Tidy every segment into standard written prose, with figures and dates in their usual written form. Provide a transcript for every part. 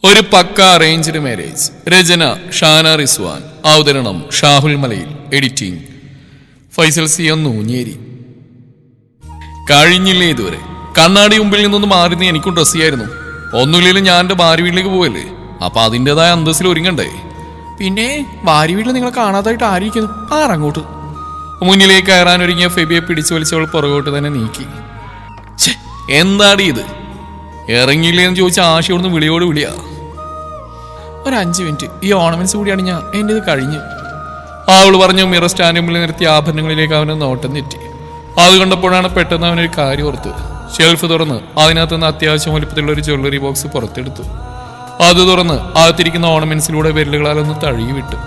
ഒരു പക്ക arranged marriage. രചന ഷാന റിസ്വാൻ. അവതരണം ഷാഹുൽ മലയിൽ. എഡിറ്റിംഗ് ഫൈസൽ സിയം നൂഞ്ഞേരി. കഴിഞ്ഞില്ലേ ഇതുവരെ? കണ്ണാടി മുമ്പിൽ നിന്നൊന്ന് മാറുന്ന എനിക്കും ഡ്രസ് ചെയ്യായിരുന്നു. ഒന്നുമില്ലെങ്കിലും ഞാൻ എൻ്റെ ഭാര്യ വീട്ടിലേക്ക് പോവല്ലേ, അപ്പൊ അതിൻ്റെതായ അന്തസ്സിൽ ഒരുങ്ങണ്ടേ. പിന്നെ ഭാര്യ വീട്ടിൽ നിങ്ങളെ കാണാതായിട്ട് ആയിരിക്കുന്നു. ആറങ്ങോട്ട്. മുന്നിലേക്ക് കയറാൻ ഒരുങ്ങിയ ഫെബിയെ പിടിച്ചു വലിച്ചവൾ പുറകോട്ട് തന്നെ നീക്കി. എന്താടി ഇത്? ഇറങ്ങിയില്ലേന്ന് ചോദിച്ച ആശയോടൊന്ന് വിളിയോട് വിളിയാ. ഒരു 5 മിനിറ്റ്, ഈ ഓർണമെന്റ്സ് കൂടിയാണ് ഞാൻ എൻ്റെ ഇത് കഴിഞ്ഞു. അവൾ പറഞ്ഞു. മിറർ സ്റ്റാൻഡ് മുമ്പിൽ നിർത്തിയ ആഭരണങ്ങളിലേക്ക് അവനെ നോട്ടം തെറ്റി. അത് കണ്ടപ്പോഴാണ് പെട്ടെന്ന് അവനൊരു കാര്യം ഓർത്ത്. ഷെൽഫ് തുറന്ന് അതിനകത്ത് നിന്ന് അത്യാവശ്യം വലിപ്പത്തിലുള്ള ഒരു ജ്വല്ലറി ബോക്സ് പുറത്തെടുത്തു. അത് തുറന്ന് അകത്തിരിക്കുന്ന ഓർണമെന്റ്സിലൂടെ വിരലുകളാലൊന്ന് തഴുകി വിട്ടു.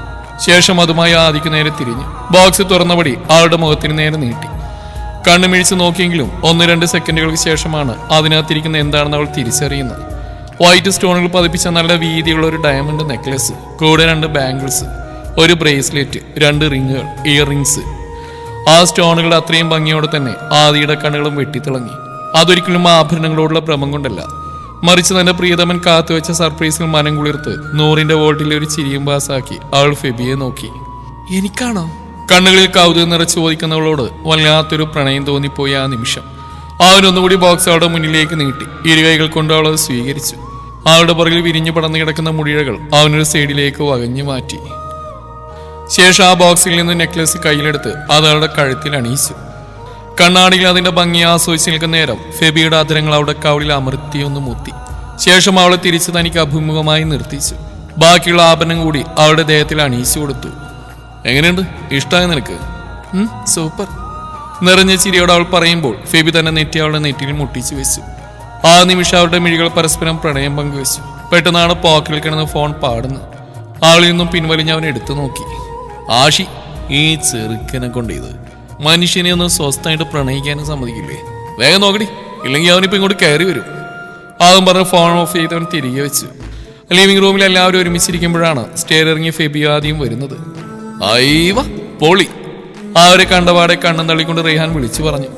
ശേഷം അതുമായി ആദിക്ക് നേരെ തിരിഞ്ഞു. ബോക്സ് തുറന്നപടി അവളുടെ മുഖത്തിന് നേരെ നീട്ടി. കണ്ണുമിഴിച്ച് നോക്കിയെങ്കിലും 1-2 സെക്കൻഡുകൾക്ക് ശേഷമാണ് അതിനകത്തിരിക്കുന്ന എന്താണെന്ന് അവൾ തിരിച്ചറിയുന്നത്. വൈറ്റ് സ്റ്റോണുകൾ പതിപ്പിച്ച നല്ല വീതിയുള്ള ഒരു ഡയമണ്ട് നെക്ലസ്, കൂടെ 2 ബാംഗിൾസ്, ഒരു ബ്രേസ്ലെറ്റ്, 2 റിങ്ങുകൾ, ഇയർ റിങ്സ്. ആ സ്റ്റോണുകളുടെ അത്രയും ഭംഗിയോടെ തന്നെ ആദിയുടെ കണ്ണുകളും വെട്ടിത്തിളങ്ങി. അതൊരിക്കലും ആഭരണങ്ങളോടുള്ള ഭ്രമം കൊണ്ടല്ല, മറിച്ച് തന്റെ പ്രിയതമൻ കാത്തുവെച്ച സർപ്രൈസിൽ മനം കുളിർത്ത് 100-ന്റെ വോൾട്ടിലെ ഒരു ചിരിയും പാസാക്കി അവൾ ഫെബിയെ നോക്കി. എനിക്കാണോ? കണ്ണുകളിൽ കൗതുകം നിറച്ച് ചോദിക്കുന്നവളോട് വല്ലാത്തൊരു പ്രണയം തോന്നിപ്പോയി ആ നിമിഷം. അവനൊന്നുകൂടി ബോക്സ് അവളുടെ മുന്നിലേക്ക് നീട്ടി. ഇരുകൈകൾ കൊണ്ട് അവളത് സ്വീകരിച്ചു. അവളുടെ പുറകിൽ വിരിഞ്ഞു പടർന്നു കിടക്കുന്ന മുടിഴകൾ അവനൊരു സൈഡിലേക്ക് വകഞ്ഞു മാറ്റി. ശേഷം ആ ബോക്സിൽ നിന്ന് നെക്ലസ് കയ്യിലെടുത്ത് അത് അവളുടെ കഴുത്തിൽ അണിയിച്ചു. കണ്ണാടിയിൽ അതിന്റെ ഭംഗി ആസ്വദിച്ച് നിൽക്കുന്ന നേരം ഫെബിയുടെ ആദരങ്ങൾ അവളുടെ കവളിൽ അമർത്തിയൊന്ന് മുത്തി. ശേഷം അവളെ തിരിച്ച് തനിക്ക് അഭിമുഖമായി നിർത്തിച്ചു. ബാക്കിയുള്ള ആഭരണം കൂടി അവളുടെ ദേഹത്തിൽ അണിയിച്ചു കൊടുത്തു. എങ്ങനെയുണ്ട്? ഇഷ്ടമായ നിനക്ക്? സൂപ്പർ. നിറഞ്ഞ ചിരിയോട് അവൾ പറയുമ്പോൾ ഫെബി തന്നെ നെറ്റി അവളുടെ നെറ്റിയിൽ മുട്ടിച്ചു വെച്ചു. ആ നിമിഷം അവരുടെ മിഴികൾ പരസ്പരം പ്രണയം പങ്കുവെച്ചു. പെട്ടെന്നാണ് പോക്കറ്റിൽ കിടന്ന് ഫോൺ പാടുന്നത്. അവളിൽ നിന്നും പിൻവലിഞ്ഞ് അവൻ എടുത്തു നോക്കി. ആഷി, ഈ ചെറുക്കനെ കൊണ്ട് ഇത് മനുഷ്യനെ ഒന്ന് സ്വസ്ഥമായിട്ട് പ്രണയിക്കാനും സമ്മതിക്കില്ലേ? വേഗം നോക്കടി, ഇല്ലെങ്കിൽ അവനിപ്പോൾ ഇങ്ങോട്ട് കയറി വരും. അതും പറഞ്ഞ് ഫോൺ ഓഫ് ചെയ്തവൻ തിരികെ വെച്ചു. ലിവിംഗ് റൂമിൽ എല്ലാവരും ഒരുമിച്ചിരിക്കുമ്പോഴാണ് സ്റ്റെയർ ഇറങ്ങി ഫെബി ആദ്യം വരുന്നത്. അയ്യവ പൊളി. അവരെ കണ്ടപാടെ കണ്ണും തള്ളിക്കൊണ്ട് റെയ്ഹാൻ വിളിച്ചു പറഞ്ഞു.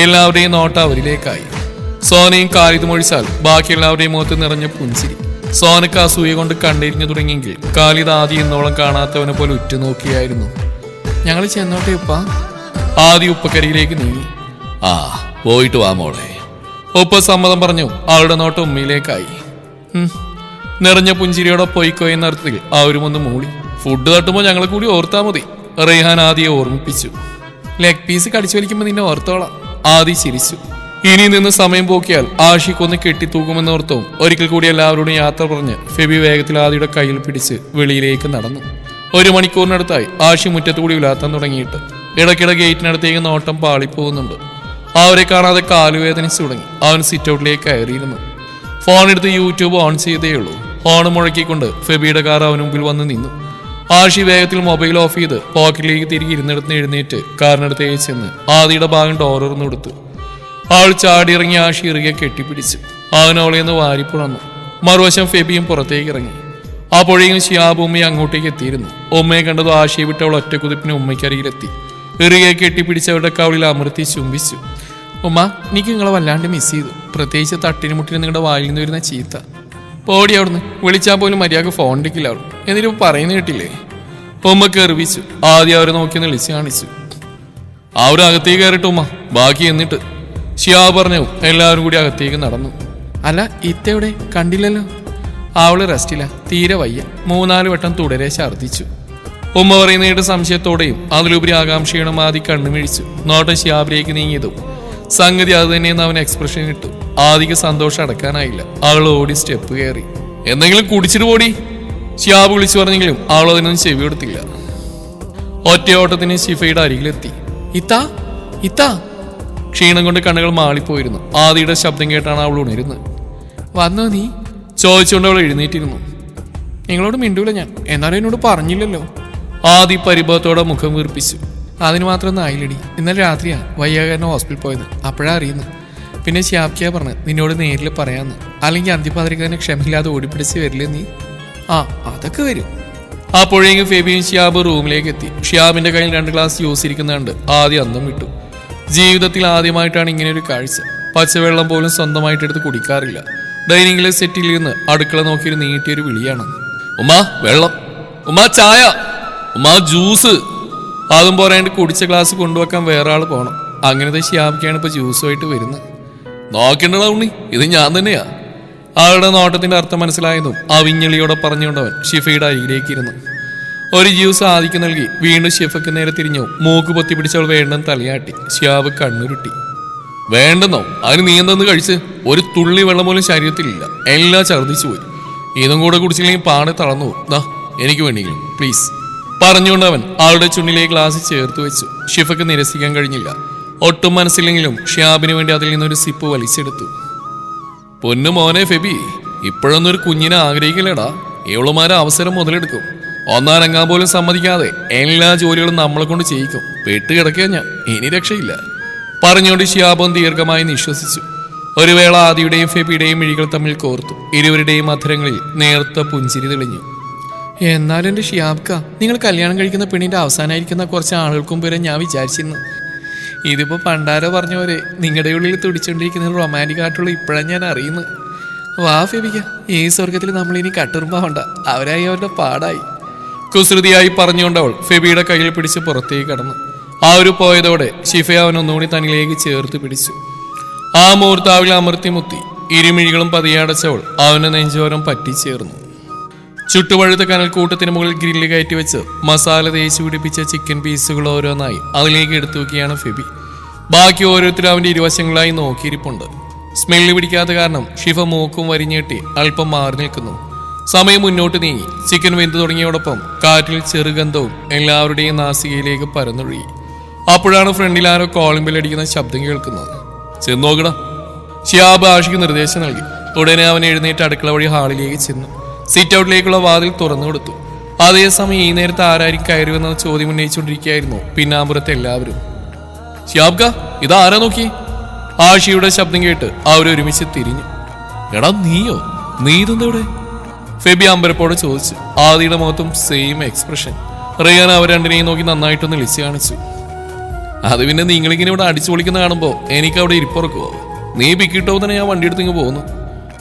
എല്ലാവരുടെയും നോട്ട അവരിലേക്കായി. സോനയും കാലിതും ഒഴിച്ചാൽ ബാക്കി എല്ലാവരുടെയും മുഖത്ത് നിറഞ്ഞ പുഞ്ചിരി. സോനക്ക് അസൂയ കൊണ്ട് കണ്ടിരിഞ്ഞു തുടങ്ങിയെങ്കിൽ കാലിദ് ആദ്യം എന്നോളം കാണാത്തവനെ പോലെ ഉറ്റുനോക്കിയായിരുന്നു. ഞങ്ങൾ ചെന്നോട്ടെ ഉപ്പ? ആദ്യം ഉപ്പക്കരിയിലേക്ക് നീങ്ങി. ആ, പോയിട്ട് വാ മോളെ. ഉപ്പ സമ്മതം പറഞ്ഞു. അവളുടെ നോട്ടം ഉമ്മയിലേക്കായി. നിറഞ്ഞ പുഞ്ചിരിയോടെ പൊയ്ക്കോ എന്ന അർത്ഥത്തിൽ അവരും ഒന്ന് മൂളി. ഫുഡ് തട്ടുമ്പോൾ ഞങ്ങളെ കൂടി ഓർത്താ മതി, റെയ്ഹാൻ ആദിയെ ഓർമ്മിപ്പിച്ചു. ലെഗ് പീസ് കടിച്ചു വലിക്കുമ്പോൾ നിന്നെ ഓർത്തോളാം. ആദി ചിരിച്ചു. ഇനി നിന്ന് സമയം പോക്കിയാൽ ആഷിക്കൊന്ന് കെട്ടിത്തൂക്കുമെന്നോർത്തവും ഒരിക്കൽ കൂടി എല്ലാവരോടും യാത്ര പറഞ്ഞ് ഫെബി വേഗത്തിൽ ആദിയുടെ കയ്യിൽ പിടിച്ച് വെളിയിലേക്ക് നടന്നു. 1 മണിക്കൂറിനടുത്തായി ആഷി മുറ്റത്തുകൂടി ഉലാത്താൻ തുടങ്ങിയിട്ട്. ഇടയ്ക്കിടെ ഗേറ്റിനടുത്തേക്ക് നോട്ടം പാളിപ്പോകുന്നുണ്ട്. അവരെ കാണാതെ കാലുവേദനിച്ചു തുടങ്ങി. അവൻ സിറ്റ് ഔട്ടിലേക്ക് കയറിയിരുന്നു. ഫോണെടുത്ത് യൂട്യൂബ് ഓൺ ചെയ്തേ ഉള്ളൂ. ഹോൺ മുഴക്കിക്കൊണ്ട് ഫെബിയുടെ കാർ അവന് മുമ്പിൽ വന്ന് നിന്നു. ആഷി വേഗത്തിൽ മൊബൈൽ ഓഫ് ചെയ്ത് പോക്കറ്റിലേക്ക് തിരികെ ഇരുന്നിടത്ത് എഴുന്നേറ്റ് കാറിനടുത്തേക്ക് ചെന്ന് ആദിയുടെ ഭാഗം ഡോറിന്ന് കൊടുത്തു. അവൾ ചാടിയിറങ്ങി ആഷി ഇറുകെ കെട്ടിപ്പിടിച്ചു. അവനവളെ ഒന്ന് വാരിപ്പുറന്നു. മറുവശം ഫെബിയും പുറത്തേക്ക് ഇറങ്ങി. അപ്പോഴേക്കും ഷിയാബ് ഉമ്മയെ അങ്ങോട്ടേക്ക് എത്തിയിരുന്നു. ഉമ്മയെ കണ്ടതും ആഷിയെ വിട്ട് അവൾ ഒറ്റക്കുതിപ്പിന് ഉമ്മയ്ക്കരികിലെത്തി. ഇറുകെ കെട്ടിപ്പിടിച്ചവരുടെ കവളിൽ അമർത്തി ചുംബിച്ചു. ഉമ്മ, എനിക്ക് നിങ്ങളെ വല്ലാണ്ട് മിസ് ചെയ്തു. പ്രത്യേകിച്ച് തട്ടിന് മുട്ടിന് നിങ്ങളുടെ വായിൽ നിന്ന് വരുന്ന ചീത്ത. പോടി അവിടുന്ന്. വിളിച്ചാൽ പോലും മര്യാദക്ക് ഫോൺ എടുക്കില്ല അവൾ. എന്നിട്ട് പറയുന്ന കേട്ടില്ലേ? ഉമ്മ കെറിവിച്ചു. ആദ്യം അവരെ നോക്കി വിളിച്ച് കാണിച്ചു. അവരകത്തേക്ക് കയറിട്ട് ഉമ്മ, ബാക്കി എന്നിട്ട് ഷിയാബ് പറഞ്ഞു. എല്ലാവരും കൂടി അകത്തേക്ക് നടന്നു. അല്ല, ഇത്തയുടെ കണ്ടില്ലല്ലോ. അവള് റെസ്റ്റില്ല, തീരെ വയ്യ. 3-4 വട്ടം തുടരെ ഛർദ്ദിച്ചു. ഉമ്മ പറയുന്നതായിട്ട് സംശയത്തോടെയും അതിലുപരി ആകാംക്ഷയുടെ ആദി കണ്ണുമിഴിച്ചു. നോട്ടം ഷിയാബിലേക്ക് നീങ്ങിയതും സംഗതി അത് തന്നെയെന്ന് അവൻ എക്സ്പ്രഷൻ ഇട്ടു. ആദിക്ക് സന്തോഷം അടക്കാനായില്ല. അവൾ ഓടി സ്റ്റെപ്പ് കയറി. എന്തെങ്കിലും കുടിച്ചിട്ട് പോടി, ഷിയാബ് വിളിച്ചു പറഞ്ഞെങ്കിലും അവൾ അതിനൊന്നും ചെവി കൊടുത്തില്ല. ഒറ്റയോട്ടത്തിന് ഷിഫയുടെ അരികിലെത്തി. ഇത്താ ഇത്താ. ക്ഷീണം കൊണ്ട് കണ്ണുകൾ മാളിപ്പോയിരുന്നു. ആദിയുടെ ശബ്ദം കേട്ടാണ് അവൾ ഉണരുന്നത്. വന്നോ നീ? ചോദിച്ചുകൊണ്ട് അവൾ എഴുന്നേറ്റിരുന്നു. നിങ്ങളോട് മിണ്ടൂല ഞാൻ, എന്നാലും എന്നോട് പറഞ്ഞില്ലല്ലോ. ആദി പരിഭവത്തോടെ മുഖം വീർപ്പിച്ചു. അതിന് മാത്രമൊന്നും ആയില്ലടി. ഇന്നലെ രാത്രിയാ വയ്യാകാരനെ ഹോസ്പിറ്റലിൽ പോയത്. അപ്പോഴാ അറിയുന്നു. പിന്നെ ഷിയാബ്ക്കിയാ പറഞ്ഞ് നിന്നോട് നേരിൽ പറയാന്ന്. അല്ലെങ്കിൽ അന്തിപ്പാതിരിക്ക് തന്നെ ക്ഷമയില്ലാതെ ഓടിപ്പിടിച്ച് വരില്ലേ നീ? ആ, അതൊക്കെ വരും. അപ്പോഴേക്കും ഫെബിയും ഷിയാബ് റൂമിലേക്ക് എത്തി. ഷിയാബിന്റെ കയ്യിൽ 2 ഗ്ലാസ് ജ്യൂസ് ഇരിക്കുന്നുണ്ട്. ആദ്യം അന്തം വിട്ടു. ജീവിതത്തിൽ ആദ്യമായിട്ടാണ് ഇങ്ങനെ ഒരു കാഴ്ച. പച്ചവെള്ളം പോലും സ്വന്തമായിട്ടെടുത്ത് കുടിക്കാറില്ല. ഡൈനിങ്ങിലെ സെറ്റിൽ നിന്ന് അടുക്കള നോക്കി നീട്ടിയൊരു വിളിയാണ്. ഉമ്മ വെള്ളം, ഉമ്മ ചായ, ഉമ്മ ജ്യൂസ്. അതും പോരാണ്ട് കുടിച്ച ഗ്ലാസ് കൊണ്ടുവെക്കാൻ വേറെ ആൾ പോകണം. അങ്ങനത്തെ ശ്യാമിക്കാണ് ഇപ്പൊ ജ്യൂസുമായിട്ട് വരുന്നത്. നോക്കേണ്ടതാ ഉണ്ണി, ഇത് ഞാൻ തന്നെയാ. ആളുടെ നോട്ടത്തിന്റെ അർത്ഥം മനസ്സിലായതും അവിഞ്ഞളിയോടെ പറഞ്ഞുകൊണ്ടവൻ ഷിഫയുടെ അരികിലേക്ക് ഇരുന്നു. ഒരു ജ്യൂസ് ആദിക്ക് നൽകി വീണ്ടും ഷിഫക്ക് നേരെ തിരിഞ്ഞു. മൂക്ക് പൊത്തി പിടിച്ചവൾ വേണ്ടെന്ന് തലയാട്ടി. ശ്യാബ് കണ്ണുരുട്ടി. വേണ്ടെന്നോ? അതിന് നീ എന്തെന്ന് കഴിച്ച്? ഒരു തുള്ളി വെള്ളം പോലും ശരീരത്തിലില്ല, എല്ലാം ഛർദ്ദിച്ചു പോയി. ഇതും കൂടെ കുടിച്ചില്ലെങ്കിൽ പാടെ തളർന്നു പോകും. ദാ എനിക്ക് വേണ്ടിയെങ്കിലും പ്ലീസ് പറഞ്ഞുകൊണ്ട് അവൻ ആളുടെ ചുണ്ടിലേക്ക് ഗ്ലാസ് ചേർത്ത് വെച്ചു. ഷിഫക്ക് നിരസിക്കാൻ കഴിഞ്ഞില്ല. ഒട്ടും മനസ്സില്ലെങ്കിലും ഷിയാബിന് വേണ്ടി അതിൽ നിന്നൊരു സിപ്പ് വലിച്ചെടുത്തു. പൊന്നു മോനെ ഫെബി, ഇപ്പോഴൊന്നും ഒരു കുഞ്ഞിനെ ആഗ്രഹിക്കില്ലടാ. ഇവളുമാരെ അവസരം മുതലെടുക്കും. ഒന്നാരങ്ങാൻ പോലും സമ്മതിക്കാതെ എല്ലാ ജോലികളും നമ്മളെ കൊണ്ട് ചെയ്യിക്കും. പെട്ട് കിടക്കുക ഞാൻ, ഇനി രക്ഷയില്ല പറഞ്ഞുകൊണ്ട് ഷിയാബും ദീർഘമായി നിശ്വസിച്ചു. ഒരു വേള ആദിയുടെയും ഫെബിയുടെയും മിഴികൾ തമ്മിൽ കോർത്തു. ഇരുവരുടെയും അധരങ്ങളിൽ നേർത്ത പുഞ്ചിരി തെളിഞ്ഞു. എന്നാലും എൻ്റെ ഷിയാബ്ക്ക, നിങ്ങൾ കല്യാണം കഴിക്കുന്ന പെണ്ണിൻ്റെ അവസാനമായിരിക്കുന്ന കുറച്ച് ആളുകൾക്ക് മുമ്പ് വരെ ഞാൻ വിചാരിച്ചിരുന്നു. ഇതിപ്പോൾ പണ്ടാരോ പറഞ്ഞ പോലെ നിങ്ങളുടെ ഉള്ളിൽ തുടിച്ചുകൊണ്ടിരിക്കുന്ന റൊമാൻറ്റിക് ആയിട്ടുള്ള ഇപ്പോഴാണ് ഞാൻ അറിയുന്നത്. വാ ഫെബിക്ക, ഈ സ്വർഗത്തിൽ നമ്മളിനി കട്ടുറുമ്പാവണ്ട, അവരായി അവരുടെ പാടായി കുസൃതിയായി പറഞ്ഞുകൊണ്ടവൾ ഫെബിയുടെ കയ്യിൽ പിടിച്ച് പുറത്തേക്ക് കടന്നു. ആ ഒരു പോയതോടെ ഷിഫ അവൻ ഒന്നുകൂടി തന്നിലേക്ക് ചേർത്ത് പിടിച്ചു. ആ മൂർത്താവിൽ അമർത്തി മുത്തി ഇരുമിഴികളും പതിയടച്ചവൾ അവന്റെ നെഞ്ചോരം പറ്റിച്ചേർന്നു. ചുട്ടുപഴുത്ത കനൽക്കൂട്ടത്തിന് മുകളിൽ ഗ്രില്ല് കയറ്റി വെച്ച് മസാല തേച്ച് പിടിപ്പിച്ച ചിക്കൻ പീസുകൾ ഓരോന്നായി അതിലേക്ക് എടുത്തു വെക്കുകയാണ് ഫെബി. ബാക്കി ഓരോരുത്തരും അവന്റെ ഇരുവശങ്ങളായി നോക്കിയിരിപ്പുണ്ട്. സ്മെല്ല് പിടിക്കാത്ത കാരണം ഷിഫ മൂക്കും വരിഞ്ഞേട്ടി അല്പം മാറി നിൽക്കുന്നു. സമയം മുന്നോട്ട് നീങ്ങി. ചിക്കൻ വെന്തു തുടങ്ങിയോടൊപ്പം കാറ്റിൽ ചെറുഗന്ധവും എല്ലാവരുടെയും നാസികയിലേക്ക് പരന്നൊഴുകി. അപ്പോഴാണ് ഫ്രണ്ടിൽ ആരോ കോളിംഗ് ബെൽ അടിക്കുന്ന ശബ്ദം കേൾക്കുന്നത്. ചെന്നോക്കടാ. ഷിയാബ് ആഷിക്ക് നിർദ്ദേശം നൽകി. ഉടനെ അവൻ എഴുന്നേറ്റ് അടുക്കള വഴി ഹാളിലേക്ക് ചെന്നു. സിറ്റ് ഔട്ടിലേക്കുള്ള വാതിൽ തുറന്നു കൊടുത്തു. അതേസമയം ഈ നേരത്തെ ആരാരും കയറി വന്ന ചോദ്യം ഉന്നയിച്ചുകൊണ്ടിരിക്കുകയായിരുന്നു പിന്നാമ്പുറത്ത് എല്ലാവരും. ഷിയാബ്ക, ഇതാരാ നോക്കി? ആഷിയുടെ ശബ്ദം കേട്ട് അവരൊരുമിച്ച് തിരിഞ്ഞു. എടാ നീയോ? നീ ഇതെന്തെവിടെ? ഫെബി അമ്പരപ്പോടെ ചോദിച്ചു. ആദിയുടെ മുഖത്തും സെയിം എക്സ്പ്രഷൻ. റിയാൻ അവർ രണ്ടിനെയും നോക്കി നന്നായിട്ടൊന്ന് ലിച്ച് കാണിച്ചു. അത് പിന്നെ നിങ്ങളിങ്ങനെ ഇവിടെ അടിച്ചു പൊളിക്കുന്ന കാണുമ്പോൾ എനിക്ക് അവിടെ ഇരിപ്പുറക്കുവോ? നീ പിക്കിട്ടോ തന്നെ ഞാൻ വണ്ടി എടുത്തിങ്ങ് പോകുന്നു.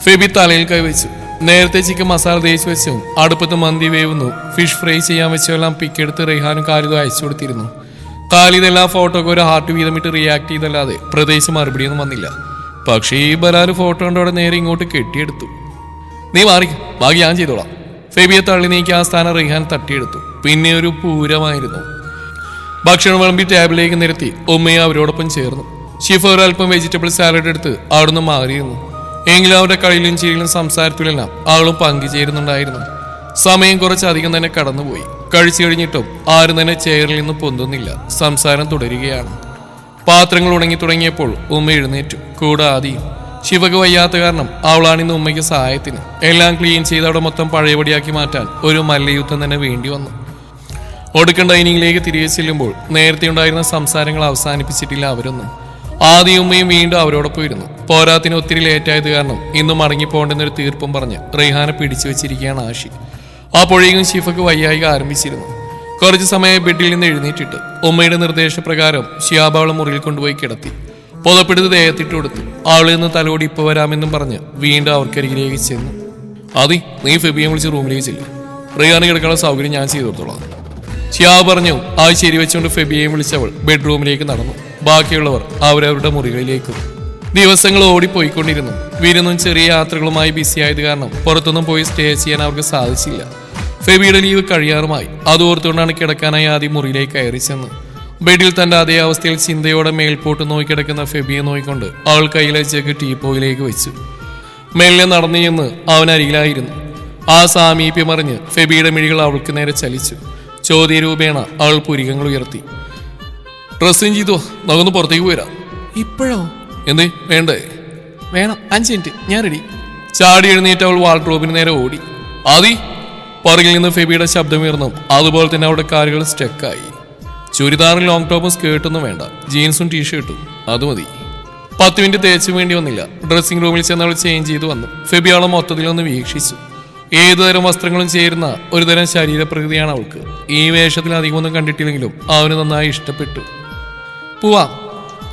ഫെബി തലയിൽ കൈവച്ചു. നേരത്തെ ചിക്കൻ മസാല തേച്ച് വെച്ചും അടുപ്പത്ത് മന്തി വേവുന്നു, ഫിഷ് ഫ്രൈ ചെയ്യാൻ വെച്ചെല്ലാം പിക്കെടുത്ത് റെഹാനും കാലിതും അയച്ചു കൊടുത്തിരുന്നു. കാലിതെല്ലാം ഫോട്ടോക്ക് ഒരു ഹാർട്ട് വീതമിട്ട് റിയാക്ട് ചെയ്തല്ലാതെ പ്രത്യേകിച്ച് മറുപടിയൊന്നും വന്നില്ല. പക്ഷേ ഈ ബലാല് ഫോട്ടോ കണ്ടോടെ നേരെ ഇങ്ങോട്ട് കെട്ടിയെടുത്തു. നീ മാറി, ബാക്കി ഞാൻ ചെയ്തോളാം. ഫെബിയെ തള്ളി നീക്കി ആ സ്ഥാനം റിഹാൻ തട്ടിയെടുത്തു. പിന്നെ ഒരു പൂരമായിരുന്നു. ഭക്ഷണം വിളമ്പി ടേബിളിലേക്ക് നിരത്തി ഉമ്മയെ അവരോടൊപ്പം ചേർന്നു. ഷിഫ ഒരൽപ്പം വെജിറ്റബിൾ സാലഡ് എടുത്ത് അവിടുന്ന് മാറിയിരുന്നു. എങ്കിലും അവരുടെ കളിയിലും ചിരിയിലും സംസാരത്തിലെല്ലാം അവളും പങ്കുചേരുന്നുണ്ടായിരുന്നു. സമയം കുറച്ചധികം തന്നെ കടന്നുപോയി. കഴിച്ചു കഴിഞ്ഞിട്ടും ആരും തന്നെ ചെയറിൽ നിന്ന് പൊന്തുന്നില്ല. സംസാരം തുടരുകയാണ്. പാത്രങ്ങൾ ഉണങ്ങി തുടങ്ങിയപ്പോൾ ഉമ്മ എഴുന്നേറ്റു. കൂടെ ആദിയും. ശിവക്ക് വയ്യാത്ത കാരണം അവളാണിന്ന് ഉമ്മയ്ക്ക് സഹായത്തിന്. എല്ലാം ക്ലീൻ ചെയ്ത് അവിടെ മൊത്തം പഴയപടിയാക്കി മാറ്റാൻ ഒരു മല്ലയുദ്ധം തന്നെ വേണ്ടി വന്നു. ഒടുക്കൻ ഡൈനിങ്ങിലേക്ക് തിരികെ ചെല്ലുമ്പോൾ നേരത്തെ ഉണ്ടായിരുന്ന സംസാരങ്ങൾ അവസാനിപ്പിച്ചിട്ടില്ല അവരൊന്നും. ആദിയും ഉമ്മയും വീണ്ടും അവരോടൊപ്പം ഇരുന്നു. പോരാത്തിന് ഒത്തിരി ലേറ്റായത് കാരണം ഇന്നും മടങ്ങിപ്പോകേണ്ടെന്നൊരു തീർപ്പും പറഞ്ഞ് റെയ്ഹാനെ പിടിച്ചു വെച്ചിരിക്കുകയാണ് ആഷി. അപ്പോഴേക്കും ഷിഫക്ക് വയ്യായിക ആരംഭിച്ചിരുന്നു. കുറച്ചു സമയം ബെഡിൽ നിന്ന് എഴുന്നേറ്റിട്ട് ഉമ്മയുടെ നിർദ്ദേശപ്രകാരം ഷിയാബ് അവളെ മുറിയിൽ കൊണ്ടുപോയി കിടത്തി. പുതപ്പെടുത്ത് ദേഹത്തിട്ട് കൊടുത്തു. അവളിൽ നിന്ന് തലോടി ഇപ്പൊ വരാമെന്നും പറഞ്ഞ് വീണ്ടും അവർക്കരികിലേക്ക് ചെന്നു. ആദി, നീ ഫെബിയെ വിളിച്ച് റൂമിലേക്ക് ചെല്ലും. റെയ്ഹാന് കിടക്കാനുള്ള സൗകര്യം ഞാൻ ചെയ്തു കൊടുത്തോളാം. ഷിയാബ് പറഞ്ഞു. ആ ശരി വെച്ചുകൊണ്ട് ഫെബിയെയും വിളിച്ചവൾ ബെഡ്റൂമിലേക്ക് നടന്നു. ബാക്കിയുള്ളവർ അവരവരുടെ മുറികളിലേക്കും. ദിവസങ്ങൾ ഓടിപ്പോയിക്കൊണ്ടിരുന്നു. വിരുന്നും ചെറിയ യാത്രകളുമായി ബിസി ആയത് കാരണം പുറത്തൊന്നും പോയി സ്റ്റേ ചെയ്യാൻ അവർക്ക് സാധിച്ചില്ല. ഫെബിയുടെ ലീവ് കഴിയാറുമായി. അത് ഓർത്തുകൊണ്ടാണ് കിടക്കാനായി ആദ്യം മുറിയിലേക്ക് കയറി ചെന്ന് ബെഡിൽ തന്റെ അതേ അവസ്ഥയിൽ ചിന്തയോടെ മേൽപോട്ട് നോക്കിക്കിടക്കുന്ന ഫെബിയെ നോക്കിക്കൊണ്ട് അവൾ കയ്യിലെ ജഗ് ടീപ്പോയിലേക്ക് വെച്ചു. മെല്ലെ നടന്നു ചെന്ന് അവൻ അരികിലായിരുന്നു. ആ സാമീപ്യം അറിഞ്ഞ് ഫെബിയുടെ മിഴികൾ അവൾക്ക് നേരെ ചലിച്ചു. ചോദ്യരൂപേണ അവൾ പുരികങ്ങൾ ഉയർത്തി. ഡ്രസ്സും ചെയ്തോ, നമുക്കൊന്ന് പുറത്തേക്ക് പോരാം. ഇപ്പോഴോ? എന്തേ വേണ്ടേ? വേണം, 5 മിനിറ്റ്, ഞാൻ റെഡി. ചാടി എഴുന്നേറ്റ് അവൾ വാൾഡ്രോബിന് നേരെ ഓടി. ആദി, പുറകിൽ നിന്ന് ഫെബിയുടെ ശബ്ദമുയർന്നു. അതുപോലെ തന്നെ അവളുടെ കാലുകൾ സ്റ്റക്കായി. ചുരിദാറും ലോങ് ടോപ്പും സ്കേർട്ടൊന്നും വേണ്ട, ജീൻസും ടീഷർട്ടും അത് മതി. 10 മിനിറ്റ് തേച്ചു വേണ്ടി വന്നില്ല. ഡ്രസ്സിംഗ് റൂമിൽ ചെന്ന് അവൾ ചേഞ്ച് ചെയ്തു വന്നു. ഫെബി അവളെ മൊത്തത്തിലൊന്ന് വീക്ഷിച്ചു. ഏതുതരം വസ്ത്രങ്ങളും ചേരുന്ന ഒരുതരം ശരീരപ്രകൃതിയാണ് അവൾക്ക്. ഈ വേഷത്തിൽ അധികമൊന്നും കണ്ടിട്ടില്ലെങ്കിലും അവന് നന്നായി ഇഷ്ടപ്പെട്ടു. പോവാം.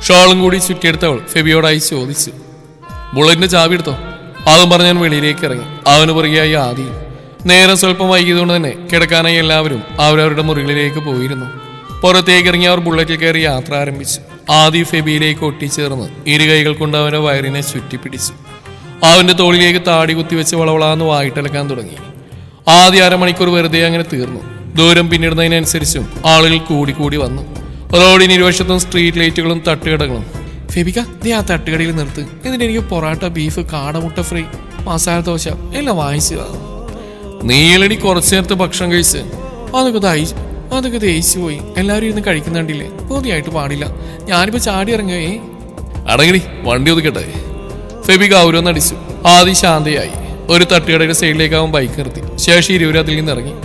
ഷോളും കൂടി ചുറ്റിയെടുത്തവൾ ഫെബിയോടായി ചോദിച്ചു. ബുള്ളറ്റിന്റെ ചാവി എടുത്തോ? അതും പറഞ്ഞാൽ വെളിയിലേക്ക് ഇറങ്ങി. അവന് പുറകെയായി ആദിയും. നേരം സ്വല്പം വൈകിയതുകൊണ്ട് തന്നെ കിടക്കാനായി എല്ലാവരും അവരവരുടെ മുറികളിലേക്ക് പോയിരുന്നു. പുറത്തേക്ക് ഇറങ്ങി അവർ ബുള്ളറ്റിൽ കയറി യാത്ര ആരംഭിച്ചു. ആദി ഫെബിയിലേക്ക് ഒട്ടിച്ചേർന്ന് ഇരു കൈകൾ കൊണ്ട് അവന്റെ വയറിനെ ചുറ്റിപ്പിടിച്ചു. അവന്റെ തോളിലേക്ക് താടി കുത്തിവെച്ച് വളവളാന്ന് വായിട്ടലക്കാൻ തുടങ്ങി. ആദ്യ അരമണിക്കൂർ വെറുതെ അങ്ങനെ തീർന്നു. ദൂരം പിന്നിടുന്നതിനനുസരിച്ചും ആളുകൾ കൂടി വന്നു. റോഡിന് ഇരുവശത്തും സ്ട്രീറ്റ് ലൈറ്റുകളും തട്ടുകടകളും. ഫെബിക, നീ ആ തട്ടുകടയിൽ നിർത്ത്. എന്നിട്ട് എനിക്ക് പൊറാട്ട, ബീഫ്, കാടമുട്ട ഫ്രൈ, മസാല ദോശ എല്ലാം വാങ്ങിച്ചു. നീളടി കുറച്ചു നേരത്തെ ഭക്ഷണം കഴിച്ച് അതൊക്കെ ദഹിച്ചു പോയി. എല്ലാവരും ഇരുന്ന് കഴിക്കുന്നുണ്ടില്ലേ? തോന്നിയായിട്ട് പാടില്ല. ഞാനിപ്പോ ചാടി ഇറങ്ങുകയെ. അടങ്ങടി, വണ്ടി ഒതുക്കട്ടെ. ഫെബിക ഔരോന്നടിച്ചു. ആദ്യം ശാന്തയായി. ഒരു തട്ടുകടയുടെ സൈഡിലേക്ക് അവൻ ബൈക്ക് നിർത്തി. ശേഷം ഇരുവരും അതിൽ നിന്ന് ഇറങ്ങി.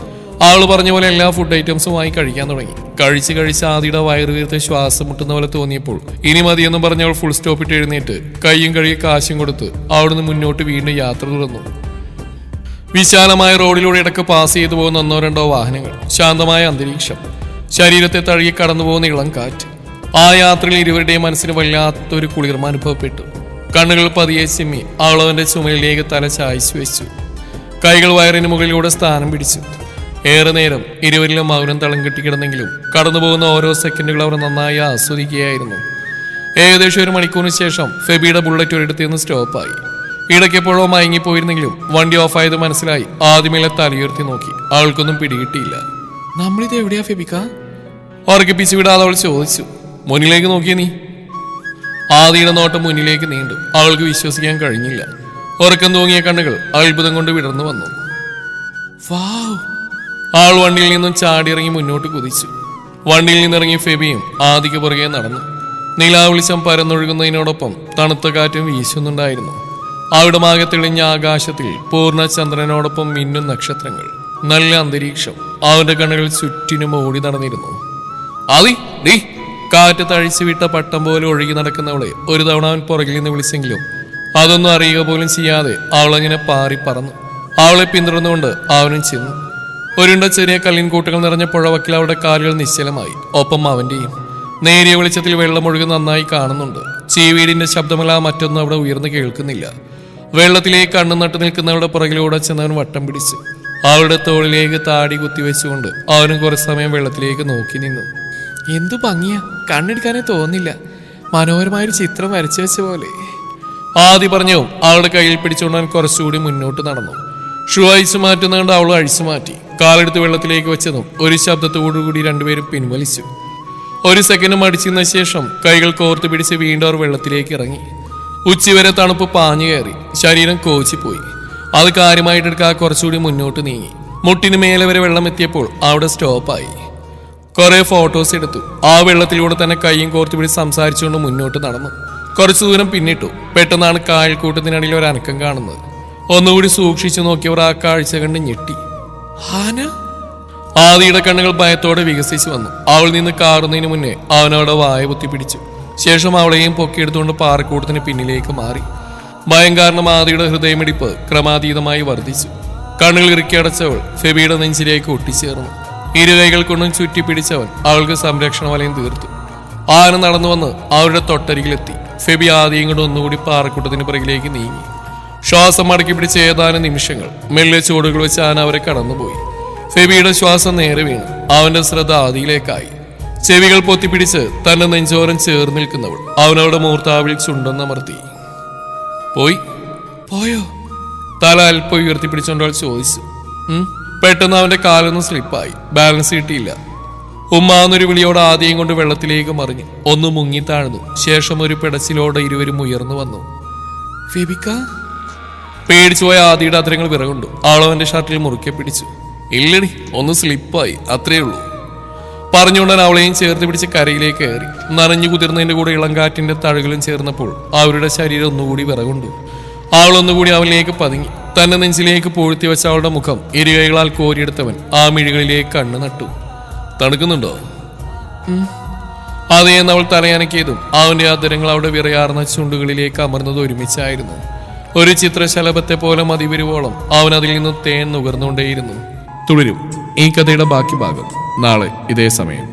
ആള് പറഞ്ഞ പോലെ എല്ലാ ഫുഡ് ഐറ്റംസും വാങ്ങി കഴിക്കാൻ തുടങ്ങി. കഴിച്ച് ആദിയുടെ വയറ് വീർത്ത് ശ്വാസം മുട്ടുന്ന പോലെ തോന്നിയപ്പോൾ ഇനി മതിയെന്ന് പറഞ്ഞവൾ ഫുൾ സ്റ്റോപ്പിട്ട് എഴുന്നേറ്റ് കയ്യും കഴുകി കാശും കൊടുത്ത് അവിടുന്ന് മുന്നോട്ട് വീണ്ടും യാത്ര തുടർന്നു. വിശാലമായ റോഡിലൂടെ ഇടക്ക് പാസ് ചെയ്തു പോകുന്ന ഒന്നോ രണ്ടോ വാഹനങ്ങൾ, ശാന്തമായ അന്തരീക്ഷം, ശരീരത്തെ തഴുകി കടന്നു പോകുന്ന ഇളം കാറ്റ്. ആ യാത്രയിൽ ഇരുവരുടെയും മനസ്സിന് വല്ലാത്തൊരു കുളിർമ അനുഭവപ്പെട്ടു. കണ്ണുകൾ പതിയെ ചിമ്മി അവളവന്റെ ചുമലിലേക്ക് തല ചായ്ച്ചു വെച്ചു. കൈകൾ വയറിന് മുകളിലൂടെ സ്ഥാനം പിടിച്ചു. ഏറെ നേരം ഇരുവരിലും മൗനം തളം കെട്ടിക്കിടന്നെങ്കിലും കടന്നുപോകുന്ന ഓരോ സെക്കൻഡുകൾ അവർ നന്നായി ആസ്വദിക്കുകയായിരുന്നു. ഏകദേശം 1 മണിക്കൂറിന് ശേഷം ഫെബിയുടെ ബുള്ളറ്റ് ഒരിടത്ത് നിന്ന് സ്റ്റോപ്പായി. ഇടയ്ക്കെപ്പോഴോ മയങ്ങിപ്പോയിരുന്നെങ്കിലും വണ്ടി ഓഫായത് മനസ്സിലായി. ആദ്യമേലെ തലയുയർത്തി നോക്കി. അവൾക്കൊന്നും പിടികിട്ടിയില്ല. നമ്മളിത് എവിടെയാ ഫെബിക്ക? ഉറക്കിപ്പിച്ചു വിടാതെ അവൾ ചോദിച്ചു. മുന്നിലേക്ക് നോക്കിയ നീ? ആദിയുടെ നോട്ടം മുന്നിലേക്ക് നീണ്ടു. അവൾക്ക് വിശ്വസിക്കാൻ കഴിഞ്ഞില്ല. ഉറക്കം തൂങ്ങിയ കണ്ണുകൾ അത്ഭുതം കൊണ്ട് വിടർന്നു വന്നു. വാവ്! ആൾ വണ്ടിയിൽ നിന്നും ചാടിയിറങ്ങി മുന്നോട്ട് കുതിച്ചു. വണ്ടിയിൽ നിന്നിറങ്ങി ഫെബിയും ആദിക്ക് പുറകെ നടന്നു. നിലാവെളിച്ചം പരന്നൊഴുകുന്നതിനോടൊപ്പം തണുത്ത കാറ്റും വീശുന്നുണ്ടായിരുന്നു. അവിടമാകെ തെളിഞ്ഞ ആകാശത്തിൽ പൂർണ്ണ ചന്ദ്രനോടൊപ്പം മിന്നും നക്ഷത്രങ്ങൾ. നല്ല അന്തരീക്ഷം. അവന്റെ കണ്ണുകൾ ചുറ്റിനും ഓടി നടന്നിരുന്നു. ആദി, ഡീ! കാറ്റ് തഴിച്ചു വിട്ട പട്ടം പോലെ ഒഴുകി നടക്കുന്നവളെ ഒരു തവണ അവൻ പുറകിൽ നിന്ന് വിളിച്ചെങ്കിലും അതൊന്നും അറിയുക പോലും ചെയ്യാതെ അവളങ്ങനെ പാറി പറന്നു. അവളെ പിന്തുടർന്നുകൊണ്ട് അവനും ചെന്നു. ഒരുണ്ട ചെറിയ കല്ലിൻകൂട്ടുകൾ നിറഞ്ഞ പുഴവക്കിൽ അവിടെ കാലുകൾ നിശ്ചലമായി. ഒപ്പം അവന്റെയും. നേരിയ വെളിച്ചത്തിൽ വെള്ളം ഒഴുകി നന്നായി കാണുന്നുണ്ട്. ചീവീടിന്റെ ശബ്ദമല്ല മറ്റൊന്നും അവിടെ ഉയർന്നു കേൾക്കുന്നില്ല. വെള്ളത്തിലേക്ക് കണ്ണു നട്ടു നിൽക്കുന്നവരുടെ പുറകിലൂടെ ചെന്നവൻ വട്ടം പിടിച്ചു. അവളുടെ തോളിലേക്ക് താടി കുത്തിവെച്ചുകൊണ്ട് അവനും കുറച്ച് സമയം വെള്ളത്തിലേക്ക് നോക്കി നിന്നു. എന്തു ഭംഗിയാ, കണ്ണെടുക്കാനേ തോന്നില്ല. മനോഹരമായൊരു ചിത്രം വരച്ചു വെച്ച പോലെ. ആദി പറഞ്ഞു. അവളുടെ കയ്യിൽ പിടിച്ചുകൊണ്ട് അവൻ കുറച്ചുകൂടി മുന്നോട്ട് നടന്നു. ഷൂ അഴിച്ചു മാറ്റുന്നതുകൊണ്ട് അവൾ അഴിച്ചു മാറ്റി. കാലെടുത്ത് വെള്ളത്തിലേക്ക് വെച്ചതും ഒരു ശബ്ദത്തോടുകൂടി രണ്ടുപേരും പിൻവലിച്ചു. 1 സെക്കൻഡ് മടിച്ചിരുന്ന ശേഷം കൈകൾ കോർത്ത് പിടിച്ച് വീണ്ടും അവർ വെള്ളത്തിലേക്ക് ഇറങ്ങി. ഉച്ചവരെ തണുപ്പ് പാഞ്ഞു കയറി. ശരീരം കോച്ചിപ്പോയി. അത് കാര്യമായിട്ടെടുക്കാതെ കുറച്ചുകൂടി മുന്നോട്ട് നീങ്ങി. മുട്ടിന് മേലെ വരെ വെള്ളം എത്തിയപ്പോൾ അവിടെ സ്റ്റോപ്പായി. കുറെ ഫോട്ടോസ് എടുത്തു. ആ വെള്ളത്തിലൂടെ തന്നെ കൈയും കോർത്ത് പിടിച്ച് സംസാരിച്ചുകൊണ്ട് മുന്നോട്ട് നടന്നു. കുറച്ചു ദൂരം പിന്നിട്ടു. പെട്ടെന്നാണ് കായൽക്കൂട്ടത്തിനിടയിൽ ഒരു അനക്കം കാണുന്നത്. ഒന്നുകൂടി സൂക്ഷിച്ചു നോക്കിയവർ ആ കാഴ്ച കണ്ട് ഞെട്ടി. ആന! ആദിയുടെ കണ്ണുകൾ ഭയത്തോടെ വികസിച്ചു വന്നു. അവൾ നിന്ന് കാറുന്നതിന് മുന്നേ അവനവിടെ വായ പൊത്തി പിടിച്ചു. ശേഷം അവളെയും പൊക്കിയെടുത്തുകൊണ്ട് പാറക്കൂട്ടത്തിന് പിന്നിലേക്ക് മാറി. ഭയം കാരണം ആദിയുടെ ഹൃദയമിടിപ്പ് ക്രമാതീതമായി വർദ്ധിച്ചു. കണ്ണുകൾ ഇറുക്കി അടച്ചവൾ ഫെബിയുടെ നെഞ്ചിലേക്ക് ഒട്ടിച്ചേർന്നു. ഇരുകൈകൾ കൊണ്ടും ചുറ്റിപ്പിടിച്ചവൻ അവൾക്ക് സംരക്ഷണ വലയം തീർത്തു. ആന നടന്നു വന്ന് അവരുടെ തൊട്ടരികിലെത്തി. ഫെബി ആദിയും കൊണ്ട് ഒന്നുകൂടി പാറക്കൂട്ടത്തിന് പിറകിലേക്ക് നീങ്ങി. ശ്വാസം മടക്കി പിടിച്ച ഏതാനും നിമിഷങ്ങൾ മെല്ലെ ചുവടുകൾ വെച്ച് ആന അവരെ കടന്നുപോയി. ഫെബിയുടെ ശ്വാസം നേരെ വീണു. അവന്റെ ശ്രദ്ധ ആദിയിലേക്കായി. ചെവികൾ പൊത്തിപ്പിടിച്ച് തന്റെ നെഞ്ചോരം ചേർന്ന് നിൽക്കുന്നവൾ അവനവളുടെ മൂർത്താവിൽ ചുണ്ടെന്നമർത്തി. പോയോ? തല അല്പം ഉയർത്തിപ്പിടിച്ചുകൊണ്ടവൾ ചോദിച്ചു. പെട്ടെന്ന് അവന്റെ കാലൊന്നും സ്ലിപ്പായി. ബാലൻസ് കിട്ടിയില്ല. ഉമ്മാന്നൊരു വിളിയോടെ ആദ്യം കൊണ്ട് വെള്ളത്തിലേക്ക് മറിഞ്ഞു. ഒന്ന് മുങ്ങി താഴ്ന്നു. ശേഷം ഒരു പിടച്ചിലോടെ ഇരുവരും ഉയർന്നു വന്നു. ഫെബിക്ക! പേടിച്ചുപോയ ആദിയുടെ അധരങ്ങൾ വിറകൊണ്ടു. അവളവന്റെ ഷർട്ടിൽ മുറുക്കെ പിടിച്ചു. ഇല്ലടി, ഒന്ന് സ്ലിപ്പായി, അത്രേ ഉള്ളൂ പറഞ്ഞുകൊണ്ടാൻ അവളെയും ചേർത്ത് പിടിച്ച് കരയിലേക്ക് കയറി. നനഞ്ഞു കുതിർന്നതിന്റെ കൂടെ ഇളങ്കാറ്റിന്റെ തഴകളും ചേർന്നപ്പോൾ അവരുടെ ശരീരം ഒന്നുകൂടി വിറകൊണ്ടു. അവളൊന്നുകൂടി അവനിലേക്ക് പതുങ്ങി. തന്നെ നെഞ്ചിലേക്ക് പൂഴ്ത്തി വെച്ച അവളുടെ മുഖം ഇരുകൈകളാൽ കോരിയെടുത്തവൻ ആ മിഴികളിലേക്ക് കണ്ണു നട്ടു. തണുക്കുന്നുണ്ടോ? അതേന്ന് അവൾ തലയനക്കിയതും അവന്റെ അധരങ്ങൾ അവിടെ വിറയാർന്ന ചുണ്ടുകളിലേക്ക് അമർന്നത് ഒരുമിച്ചായിരുന്നു. ഒരു ചിത്രശലഭത്തെ പോലെ മതിവരുവോളം അവൻ അതിൽ നിന്ന് തേൻ നുകർന്നുകൊണ്ടേയിരുന്നു. തുടരും ഈ കഥയുടെ ബാക്കി ഭാഗം നാളെ ഇതേ സമയം.